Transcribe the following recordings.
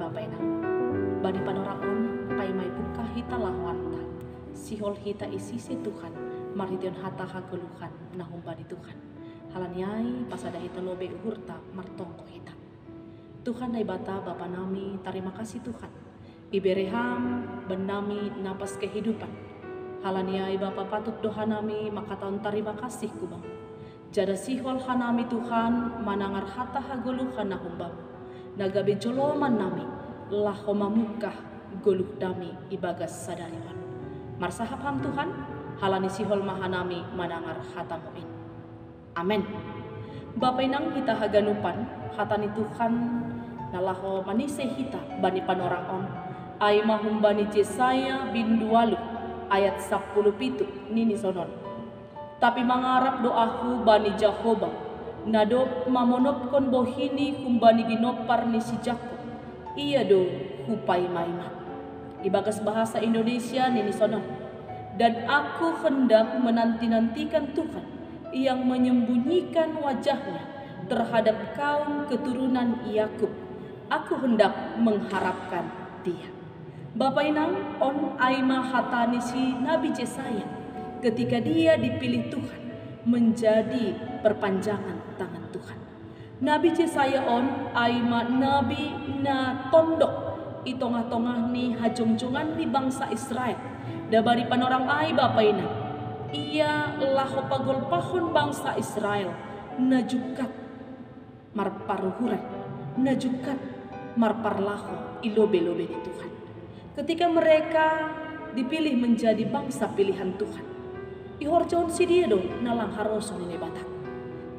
Bapak Ina. Bani panorakon pai mai buka hita lahwanta. Sihol hita isisi Tuhan, marition hata hageluhan nahum bani Tuhan. Halaniai pasada hita lobe uhurta martongko hita. Tuhan nai bata Bapa nami, terima kasih Tuhan. Ibereham benami napas kehidupan. Halaniai Bapa patut doa nami, maka tahun terima kasih kubang. Jada sihol hanami Tuhan, manangar hata hagoluhan nahum bam. Nagabe joloman nami, lahoma mukah goluh dami ibagas sadariwan. Marsahap ham Tuhan, halani sihol mahanami manangar hatamuin. Amin. Bapa inang kita haganupan, hatani Tuhan nalaho manise hita bani panoraon. Ai mahum bani Yesaya bin Dualu ayat 10 nini sonon. Tapi mangarap doaku bani Jehovah, nadop mamonopkon bohini kumbani ginopar ni si Jakob. Iya do hupai maima. Di bagas bahasa Indonesia nini sonon. Dan aku hendak menanti-nantikan Tuhan yang menyembunyikan wajahnya terhadap kaum keturunan Yakub. Aku hendak mengharapkan Dia. Bapak inang on aima hatani si Nabi Yesaya ketika dia dipilih Tuhan menjadi perpanjangan tangan Tuhan. Nabi Yesaya on aima nabi na tondok itongah-tongah ni hajong-jongan ni bangsa Israel. Dabari panorang ai Bapak ina. Ia laho pagol pahon bangsa Israel najukat marparuhuran, najukat marparlaho ilobe-lobe di Tuhan. Ketika mereka dipilih menjadi bangsa pilihan Tuhan, ihorjon si dia dong nalang harosun ini batak.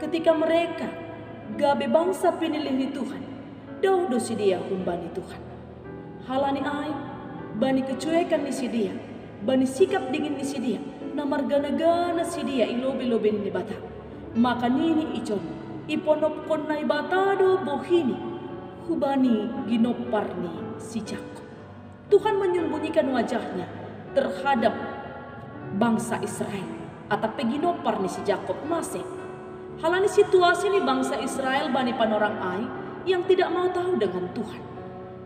Ketika mereka gabe bangsa pinilih di Tuhan, do si dia humbani Tuhan. Halani ai, bani kecuekan ni si dia, bani sikap dingin ni si dia, namar gana-gana si dia ilobe-lobe ini batak. Maka nini ijon, iponop konai batado bohini, hubani ginoparni si Jakob. Tuhan menyembunyikan wajahnya terhadap bangsa Israel atau peginopar ni si Jakob masih. Halani situasi ni bangsa Israel bani panorang ai yang tidak mau tahu dengan Tuhan.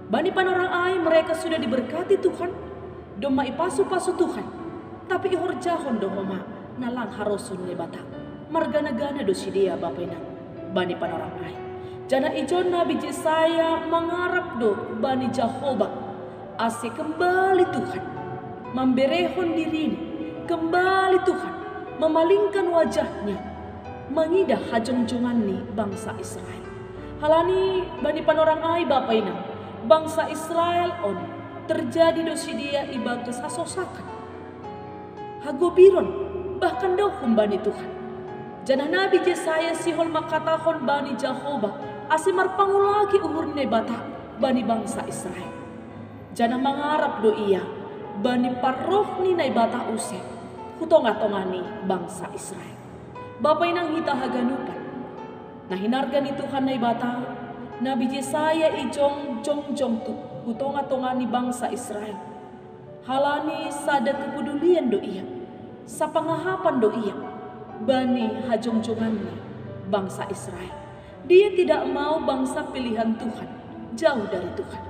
Bani panorang ai mereka sudah diberkati Tuhan, doma ipasu-pasu Tuhan. Tapi ihor jahon dohoma nalang harosun ni bata. Margana-gana dosi dia bapena bani panorang ai. Jana ijon Nabi Yesaya mengarap do bani Jehovah. Ase kembali Tuhan, memberehon diri, kembali Tuhan, memalingkan wajahnya, mengidah hajong-jongan ni bangsa Israel. Halani bani panorang ai Bapak ina, bangsa Israel on terjadi dosi dia iba kesasosakan. Hagobiron bahkan dohum bani Tuhan. Jana Nabi Yesaya sihol makatahon bani Jehovah, ase marpangulaki umur nebata bani bangsa Israel. Jana mangarap do iya bani paroh ni nai bata usep hutonga-tongani bangsa Israel. Bapa inang hita haganupan nah hinarga ni Tuhan nai bata Nabi Yesaya ijong jong tu hutonga-tongani bangsa Israel. Halani sada kepedulian do iya, sapangahapan do iya bani hajong-jongan ni bangsa Israel. Dia tidak mau bangsa pilihan Tuhan jauh dari Tuhan.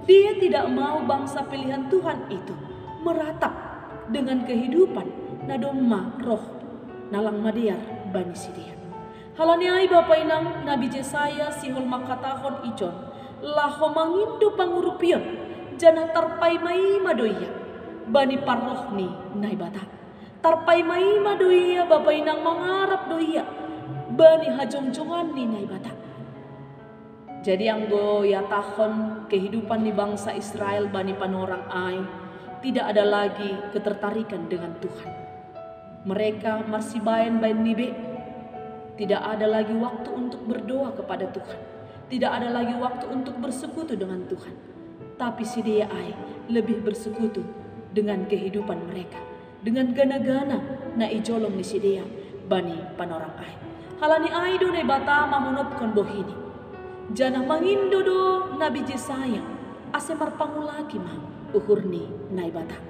Dia tidak mau bangsa pilihan Tuhan itu meratap dengan kehidupan nadomma roh nalang madiar bani sidia. Halani ai Bapak inang Nabi Yesaya sihol makatahon ijon laho mangindo pangurupion jana tarpai mai madoia bani paroh ni nai bata. Tarpai mai madoia Bapak inang mangarap doia bani hajong-jongan ni nai bata. Jadi anggo ya tahun kehidupan di bangsa Israel bani panorang ai tidak ada lagi ketertarikan dengan Tuhan. Mereka masih bain nibe. Tidak ada lagi waktu untuk berdoa kepada Tuhan. Tidak ada lagi waktu untuk bersekutu dengan Tuhan. Tapi si dia ai lebih bersekutu dengan kehidupan mereka. Dengan gana-gana na ijolong ni si dia bani panorang ai. Halani ai do ne bata mamunopkon bohini. Jana mangindo do Nabi Yesaya ase marpangulaki mah uhurni naibata.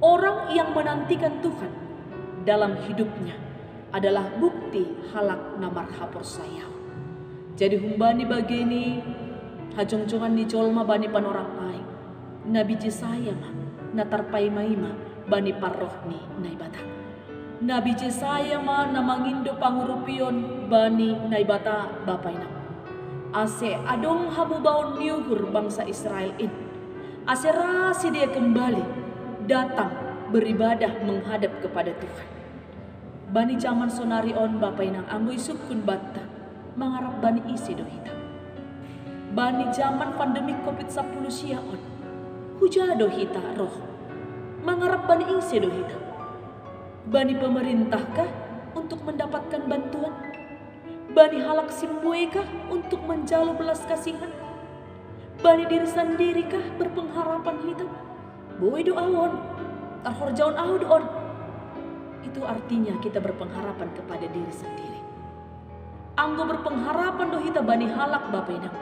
Orang yang menantikan Tuhan dalam hidupnya adalah bukti halak namar hapor saya. Jadi humbani bageni hajong-jongan ni jolma bani panorang ai. Nabi Jesaya ma natarpai maima bani parrohni naibata. Nabi Jesaya ma namangindo pangurupion bani naibata bapaina. Ase adong hamubaon niuhur bangsa Israel in. Ase rasi dia kembali datang beribadah menghadap kepada Tuhan. Bani zaman sonari on bapainang anggoy sukun batta mangarap bani isi dohita. Bani zaman pandemi COVID-10 sia on huja dohita roh mangarap bani isi dohita. Bani pemerintahkah untuk mendapatkan bantuan? Bani halak simbuekah untuk menjalu belas kasihan? Bani diri sendirikah berpengharapan hitam? Boy doaon, tarhorjaon au doon. Itu artinya kita berpengharapan kepada diri sendiri. Anggo berpengharapan doh kita bani halak bapainang.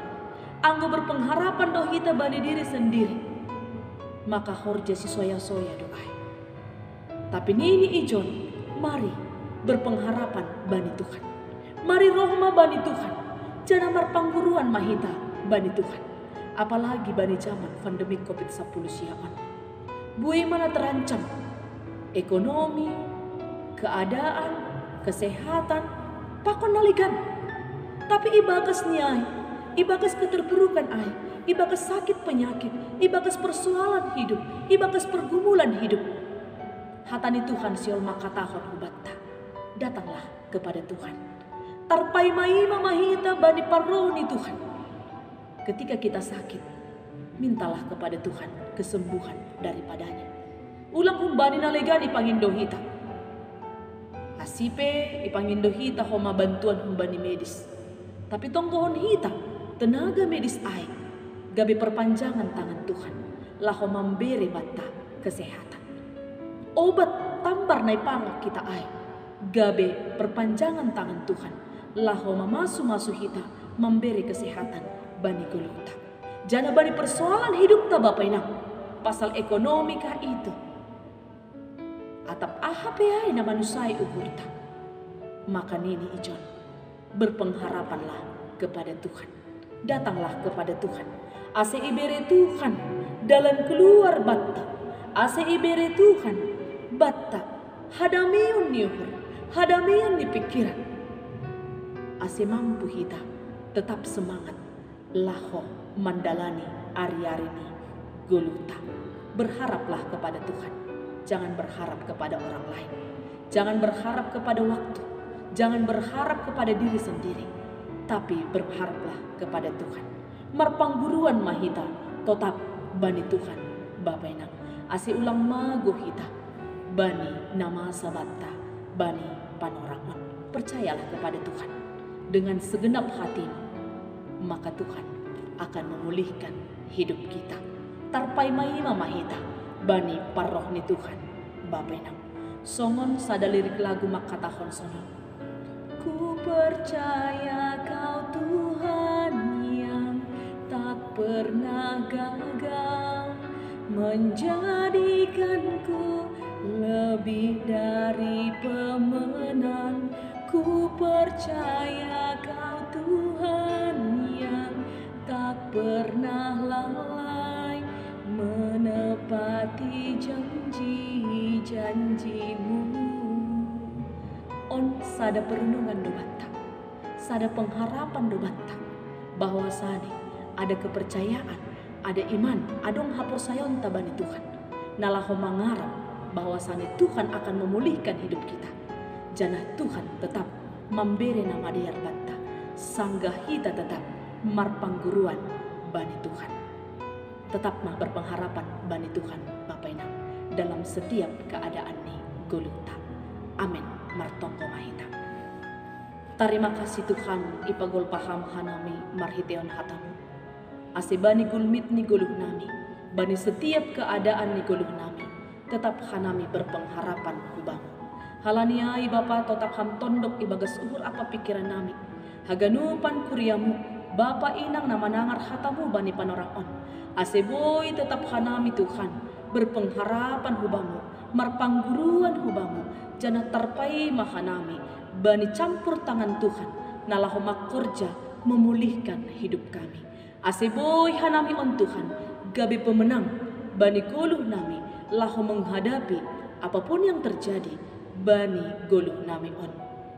Anggo berpengharapan doh kita bani diri sendiri. Maka horja si soya-soya doa. Tapi nini ijon, mari berpengharapan bani Tuhan. Mari rohma bani Tuhan. Janamar pangguruan mahita bani Tuhan. Apalagi bani zaman pandemi COVID-10 siapan. Bui mana terancam ekonomi, keadaan, kesehatan, pakon naligan. Tapi ibagas niai, ibagas keterpurukan ai, ibagas sakit penyakit, ibagas persoalan hidup, ibagas pergumulan hidup. Hatani Tuhan siol makatahon hubatta. Datanglah kepada Tuhan. Tarpai maima mahita bani parroni Tuhan. Ketika kita sakit, mintalah kepada Tuhan kesembuhan daripadanya. Ulang humbani nalegani pangindo hita. Asipe ipangindo hita homa bantuan humbani medis. Tapi tonggohon hita tenaga medis ai. Gabe perpanjangan tangan Tuhan. Laho memberi bata kesehatan. Obat tambar nai pangak kita ai. Gabe perpanjangan tangan Tuhan. Laho mamasu-masu hita memberi kesehatan bani guluta. Jana bani persoalan hidup ta bapainang. Pasal ekonomi kah itu. Atap ahape ai na manusai uhurta. Maka nini ijon. Berpengharapanlah kepada Tuhan. Datanglah kepada Tuhan. Ase ibere Tuhan dalam keluar batta. Ase ibere Tuhan batta. Hadamiun niuhur. Hadamiun ni pikiran. Ase mampu hita tetap semangat. Laho mandalani ari-arini guluta. Berharaplah kepada Tuhan. Jangan berharap kepada orang lain. Jangan berharap kepada waktu. Jangan berharap kepada diri sendiri. Tapi berharaplah kepada Tuhan. Marpangguruan mahita tetap bani Tuhan bapainang. Ase ulang mago hita. Bani nama sabatta. Bani panorangan. Percayalah kepada Tuhan. Dengan segenap hatimu. Maka Tuhan akan memulihkan hidup kita. Tarpai maima mahita bani parrohni Tuhan bapainang. Songon sada lirik lagu makatahon songon. Ku percaya kau Tuhan yang tak pernah gagal menjadikanku lebih dari pemenang. Ku percaya kau Tuhan yang tak pernah lalai menepati janji-janjimu. On sada perenungan dobatta, sada pengharapan dobatta, bahwasane ada kepercayaan, ada iman, adong haposayon tabani Tuhan. Nalaho mangarap bahwasane Tuhan akan memulihkan hidup kita. Janah Tuhan tetap memberi nama dia batta. Sanggah kita tetap marpangguruan bani Tuhan. Tetap mah berpengharapan bani Tuhan bapainang dalam setiap keadaan ni guluta. Amin. Martongko mahita. Terima kasih Tuhan ipagol paham hanami marhiteon hatamu. Ase bani gulmit ni guluh nami. Bani setiap keadaan ni guluh nami. Tetap hanami berpengharapan kubamu. Halaniai Bapa tetap ham tondok ibagas uhur apa pikiran nami. Haganupan kuriamu. Bapa inang nama nangar hatamu bani panorang on. Ase boy tetap hanami Tuhan. Berpengharapan hubamu. Marpangguruan hubamu. Jana tarpai mahanami. Bani campur tangan Tuhan. Nalaho makorja memulihkan hidup kami. Aseboy hanami on Tuhan, gabi pemenang, bani goluh nami, laho menghadapi apapun yang terjadi, bani goluh nami on.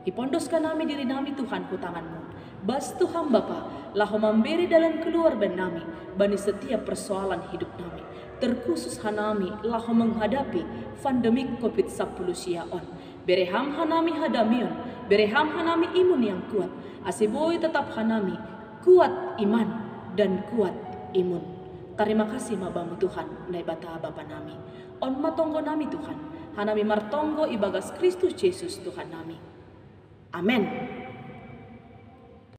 Ipondoskan nami diri nami Tuhan ku tangan-Mu. Bas Tuhan Bapa, laho memberi dalam keluar ben nami, bani setiap persoalan hidup nami. Terkhusus hanami, laho menghadapi pandemik COVID-19 sia on. Bereham hanami hadamion, bereham hanami imun yang kuat. Aseboy tetap hanami, kuat iman dan kuat imun. Terima kasih mabamu Tuhan, nai bata Bapa nami. On matonggo nami Tuhan, hanami martonggo ibagas Kristus Yesus Tuhan nami. Amen.